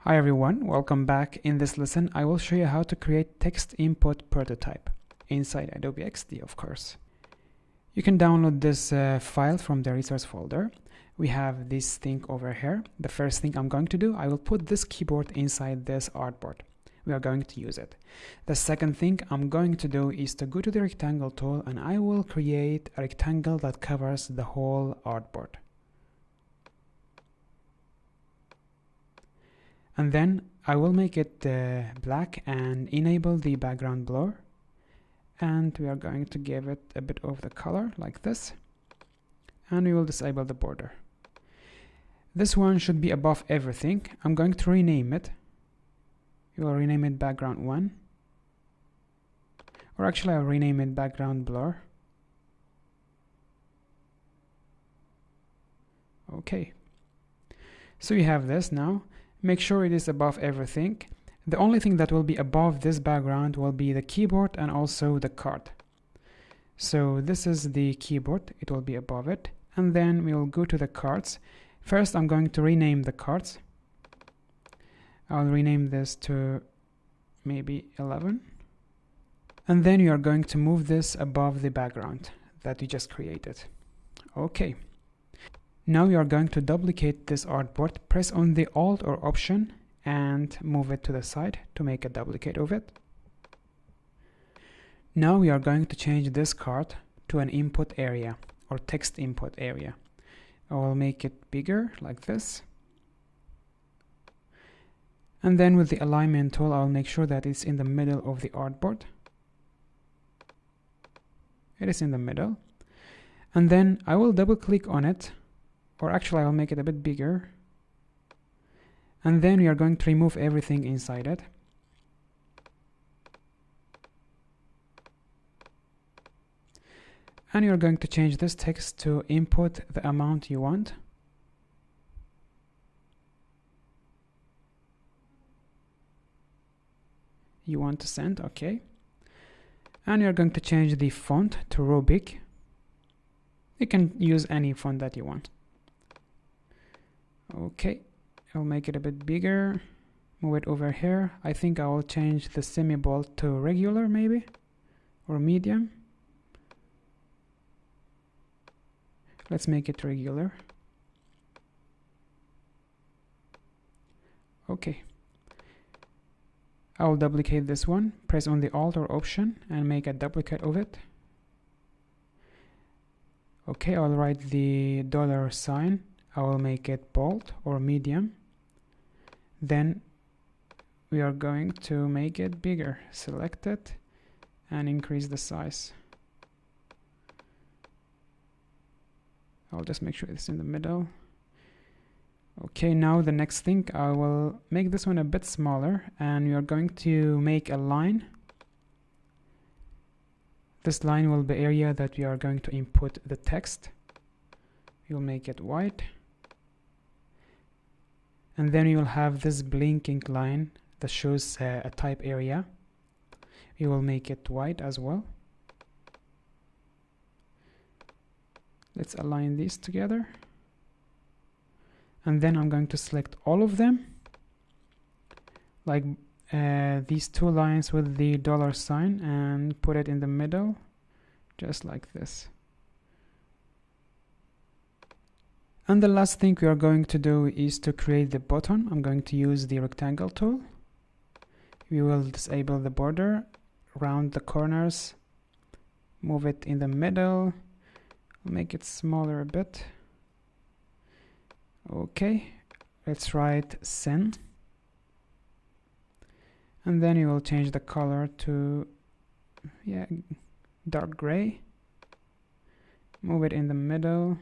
Hi everyone, welcome back. In this lesson, I will show you how to create text input prototype inside Adobe XD, of course. You can download this file from the resource folder. We have this thing over here. The first thing I'm going to do, I will put this keyboard inside this artboard. We are going to use it. The second thing I'm going to do is to go to the rectangle tool and I will create a rectangle that covers the whole artboard. And then I will make it black and enable the background blur. And we are going to give it a bit of the color like this. And we will disable the border. This one should be above everything. I'm going to rename it. We will rename it background 1. Or actually I'll rename it background blur. Okay. So you have this now. Make sure it is above everything. The only thing that will be above this background will be the keyboard and also the card. So this is the keyboard, it will be above it. And then we will go to the cards. First I'm going to rename the cards. I'll rename this to maybe 11. And then you are going to move this above the background that you just created. Okay. Now we are going to duplicate this artboard. Press on the Alt or Option and move it to the side to make a duplicate of it. Now we are going to change this card to an input area or text input area. I will make it bigger like this. And then with the alignment tool, I'll make sure that it's in the middle of the artboard. It is in the middle. And then I will double click on it. Or actually I'll make it a bit bigger. And then we are going to remove everything inside it. And you're going to change this text to input the amount you want. You want to send, okay. And you're going to change the font to Rubik. You can use any font that you want. Okay, I'll make it a bit bigger, move it over here. I think I will change the semi-bold to regular maybe, or medium. Let's make it regular. Okay. I will duplicate this one, press on the Alt or Option and make a duplicate of it. Okay, I'll write the $sign. I will make it bold or medium. Then we are going to make it bigger. Select it and increase the size. I'll just make sure it's in the middle. Okay, now the next thing, I will make this one a bit smaller and we are going to make a line. This line will be the area that we are going to input the text. We'll make it white. And then you will have this blinking line that shows a type area. We will make it white as well. Let's align these together. And then I'm going to select all of them. Like these two lines with the $sign and put it in the middle. Just like this. And the last thing we are going to do is to create the button. I'm going to use the rectangle tool. We will disable the border, round the corners, move it in the middle, make it smaller a bit. Okay, let's write send. And then you will change the color to dark gray. Move it in the middle.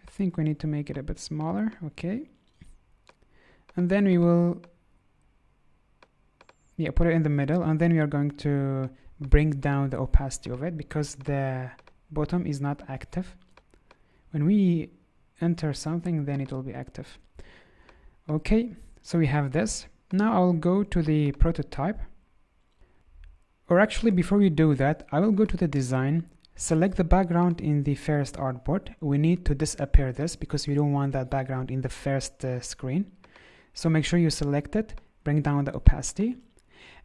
I think we need to make it a bit smaller. Okay, and then we will put it in the middle, and then we are going to bring down the opacity of it because the bottom is not active. When we enter something, then it will be active. Okay, so we have this. Now I will go to the prototype, or actually before we do that, I will go to the design, select the background in the first artboard. We need to disappear this because we don't want that background in the first screen. So make sure you select it, bring down the opacity.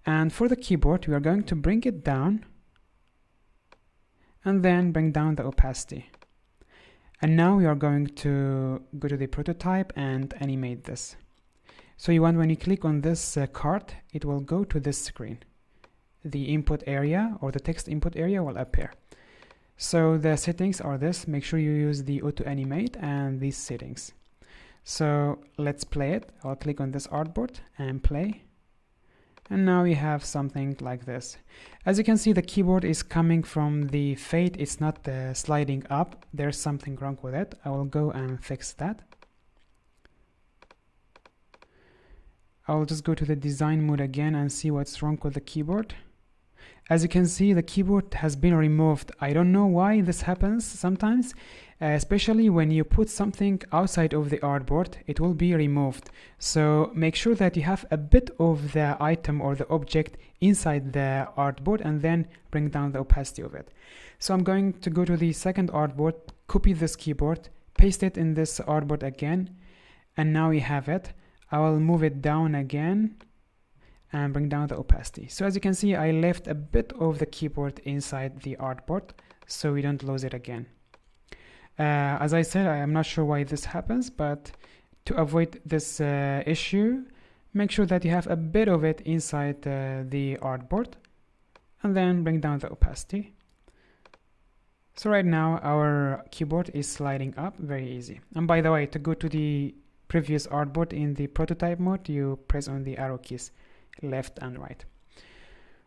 And for the keyboard, we are going to bring it down and then bring down the opacity. And now we are going to go to the prototype and animate this. So you want, when you click on this card, it will go to this screen. The input area or the text input area will appear. So the settings are this. Make sure you use the auto animate and these settings. So let's play it. I'll click on this artboard and play. And now we have something like this. As you can see, the keyboard is coming from the fade. It's not sliding up. There's something wrong with it. I will go and fix that. I'll just go to the design mode again and see what's wrong with the keyboard. As you can see, the keyboard has been removed. I don't know why this happens sometimes, especially when you put something outside of the artboard, it will be removed. So make sure that you have a bit of the item or the object inside the artboard and then bring down the opacity of it. So I'm going to go to the second artboard, copy this keyboard, paste it in this artboard again, and now we have it. I will move it down again and bring down the opacity. So as you can see, I left a bit of the keyboard inside the artboard so we don't lose it again. As I said, I am not sure why this happens, but to avoid this issue, make sure that you have a bit of it inside the artboard and then bring down the opacity. So right now our keyboard is sliding up very easy. And by the way, to go to the previous artboard in the prototype mode, you press on the arrow keys left and right.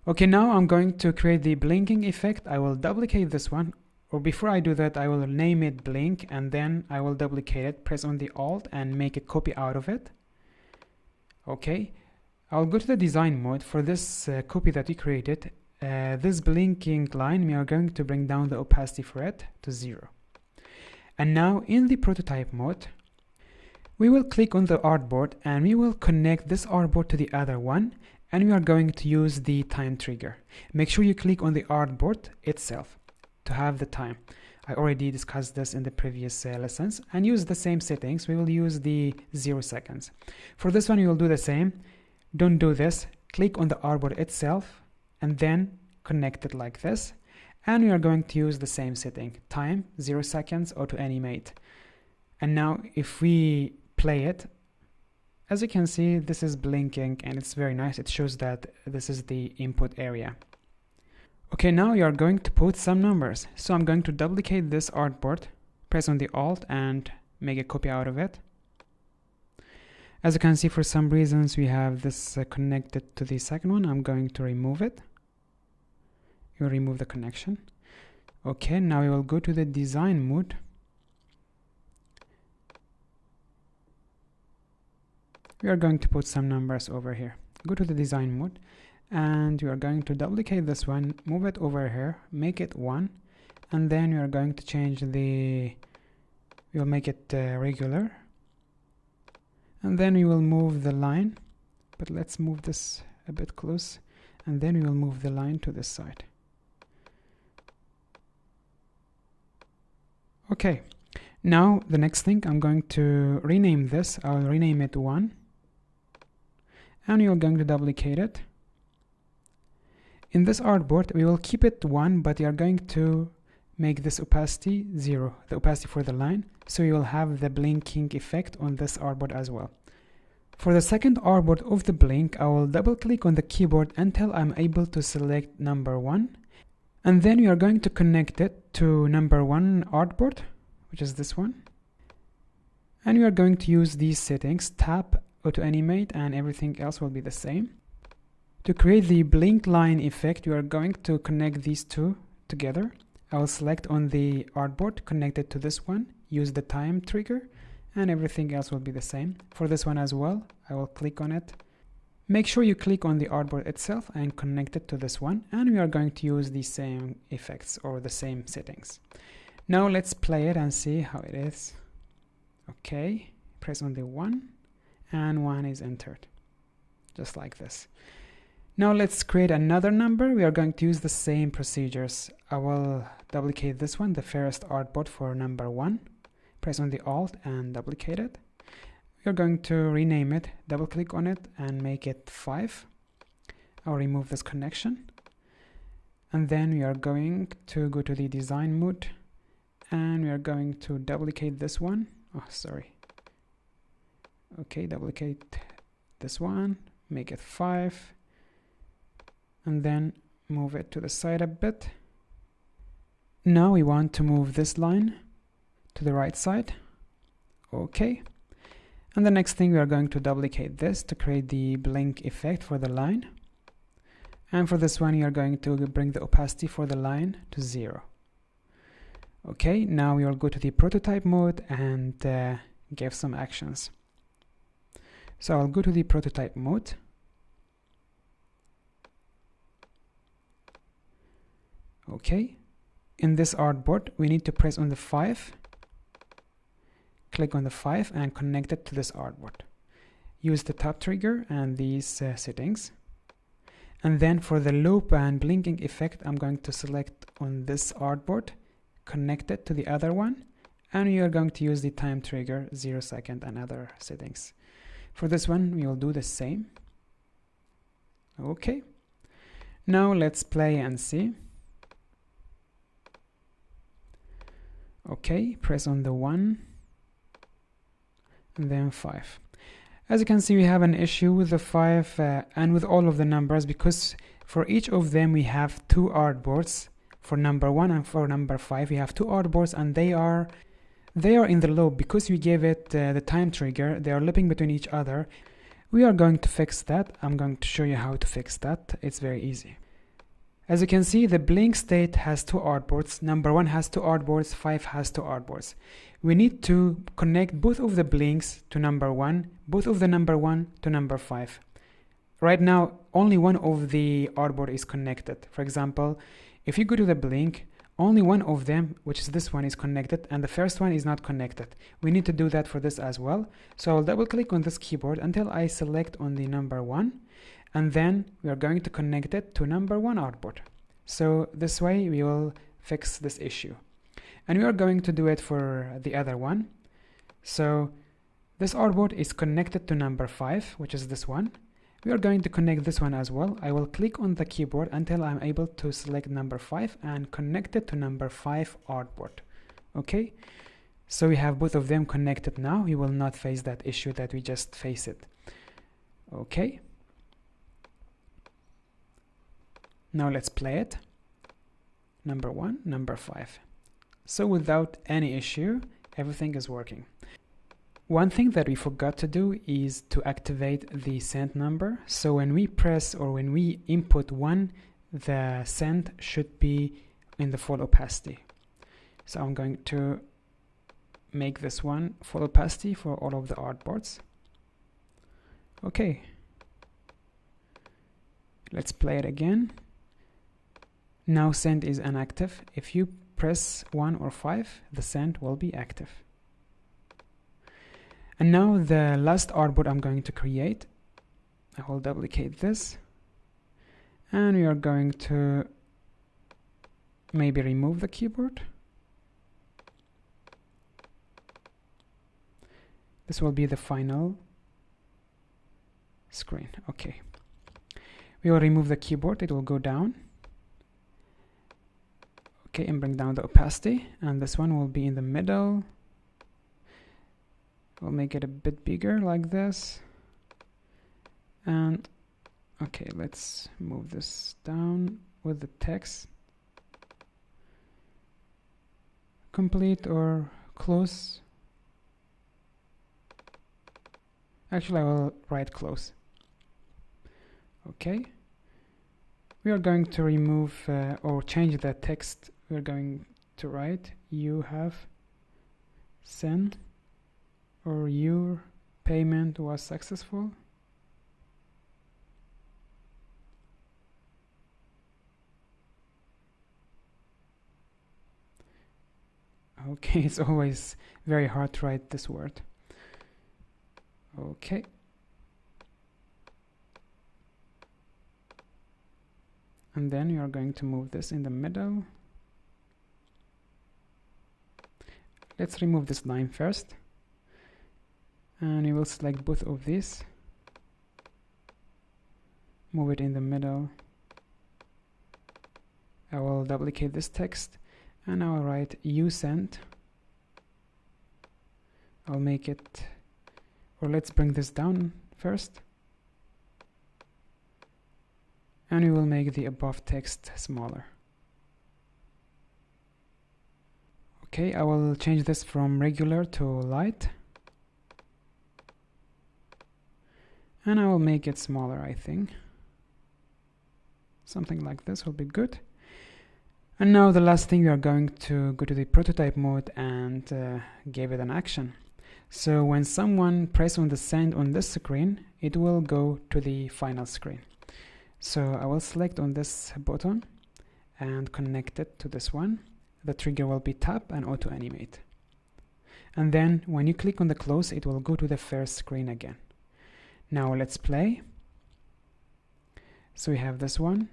Okay, now I'm going to create the blinking effect. I will duplicate this one, or before I do that, I will name it blink and then I will duplicate it, press on the alt and make a copy out of it. Okay, I'll go to the design mode. For this copy that we created, this blinking line, we are going to bring down the opacity for it to 0. And now in the prototype mode, we will click on the artboard and we will connect this artboard to the other one, and we are going to use the time trigger. Make sure you click on the artboard itself to have the time. I already discussed this in the previous lessons, and use the same settings. We will use the 0 seconds. For this one, you will do the same. Don't do this. Click on the artboard itself and then connect it like this. And we are going to use the same setting, time 0 seconds, auto animate. And now if we play it, as you can see, this is blinking and it's very nice. It shows that this is the input area. Okay, now you are going to put some numbers. So I'm going to duplicate this artboard, press on the alt and make a copy out of it. As you can see, for some reasons we have this connected to the second one. I'm going to remove it. You remove the connection. Okay, now we will go to the design mode. We are going to put some numbers over here. Go to the design mode and you are going to duplicate this one, move it over here, make it 1, and then you are going to change we'll make it regular, and then we will move the line, but let's move this a bit close, and then we will move the line to this side. Okay, now the next thing, I'm going to rename this. I'll rename it 1, and you're going to duplicate it. In this artboard, we will keep it 1, but we are going to make this opacity 0, the opacity for the line, so you will have the blinking effect on this artboard as well. For the second artboard of the blink, I will double click on the keyboard until I'm able to select number 1, and then we are going to connect it to number 1 artboard, which is this one, and we are going to use these settings, tap, auto animate, and everything else will be the same. To create the blink line effect, you are going to connect these two together. I will select on the artboard, connect it to this one, use the time trigger, and everything else will be the same. For this one as well, I will click on it. Make sure you click on the artboard itself and connect it to this one, and we are going to use the same effects or the same settings. Now let's play it and see how it is. Okay, press on the 1, and 1 is entered, just like this. Now let's create another number. We are going to use the same procedures. I will duplicate this one, the first artboard for number 1. Press on the alt and duplicate it. We You're going to rename it, double click on it and make it 5. I'll remove this connection. And then we are going to go to the design mode and we are going to duplicate this one. Oh, sorry. Okay, duplicate this one, make it 5, and then move it to the side a bit. Now we want to move this line to the right side. Okay. And the next thing, we are going to duplicate this to create the blink effect for the line. And for this one, you are going to bring the opacity for the line to 0. Okay, now we will go to the prototype mode and give some actions. So I'll go to the prototype mode. Okay, in this artboard, we need to press on the 5. Click on the 5 and connect it to this artboard. Use the top trigger and these settings. And then for the loop and blinking effect, I'm going to select on this artboard, connect it to the other one, and you are going to use the time trigger, 0 second, and other settings. For this one, we will do the same. Okay. Now let's play and see. Okay, press on the 1 and then 5. As you can see, we have an issue with the 5 and with all of the numbers, because for each of them we have 2 artboards. For number 1 and for number 5 we have 2 artboards, and they are in the loop because we gave it the time trigger. They are looping between each other. We are going to fix that. I'm going to show you how to fix that. It's very easy. As you can see, the blink state has 2 artboards. Number 1 has 2 artboards, 5 has 2 artboards. We need to connect both of the blinks to number 1, both of the number 1 to number 5. Right now, only one of the artboard is connected. For example, if you go to the blink, only one of them, which is this one, is connected, and the first one is not connected. We need to do that for this as well. So I'll double click on this keyboard until I select on the number 1, and then we are going to connect it to number 1 artboard. So this way we will fix this issue. And we are going to do it for the other one. So this artboard is connected to number 5, which is this one. We are going to connect this one as well. I will click on the keyboard until I'm able to select number 5 and connect it to number 5 artboard. Okay, so we have both of them connected now. We will not face that issue that we just faced it. Okay, now let's play it. Number 1, number 5. So without any issue, everything is working. One thing that we forgot to do is to activate the send number. So when we press or when we input 1, the send should be in the full opacity. So I'm going to make this one full opacity for all of the artboards. Okay. Let's play it again. Now send is inactive. If you press 1 or 5, the send will be active. And now the last artboard I'm going to create, I will duplicate this, and we are going to maybe remove the keyboard. This will be the final screen. Okay, we will remove the keyboard. It will go down. Okay, and bring down the opacity, and this one will be in the middle. We'll make it a bit bigger like this. And okay, let's move this down with the text. Complete or close. Actually, I will write close. Okay. We are going to remove or change the text. We're going to write you have sent or your payment was successful. Okay, it's always very hard to write this word. Okay. And then you are going to move this in the middle. Let's remove this line first. and we will select both of these, move it in the middle. I will duplicate this text and I will write you sent. I'll make it, or let's bring this down first, and we will make the above text smaller. Okay, I will change this from regular to light, and I will make it smaller. I think something like this will be good. And now the last thing, we are going to go to the prototype mode and give it an action. So when someone presses on the send on this screen, it will go to the final screen. So I will select on this button and connect it to this one. The trigger will be tap and auto animate. And then when you click on the close, it will go to the first screen again. Now let's play. So we have this one.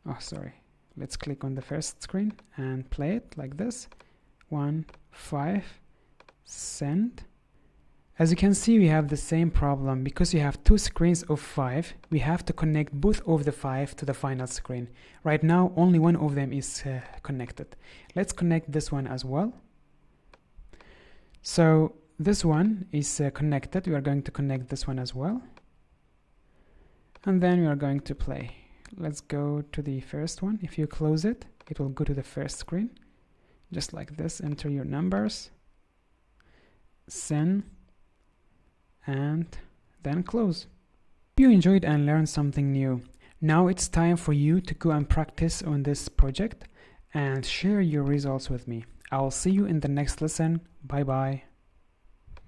Oh, sorry. Let's click on the first screen and play it like this. 1, 5, send. As you can see, we have the same problem. Because you have two screens of 5, we have to connect both of the 5 to the final screen. Right now, only one of them is connected. Let's connect this one as well. So this one is connected. We are going to connect this one as well. And then we are going to play. Let's go to the first one. If you close it, it will go to the first screen. Just like this, enter your numbers, send, and then close. If you enjoyed and learned something new, now it's time for you to go and practice on this project and share your results with me. I'll see you in the next lesson. Bye bye.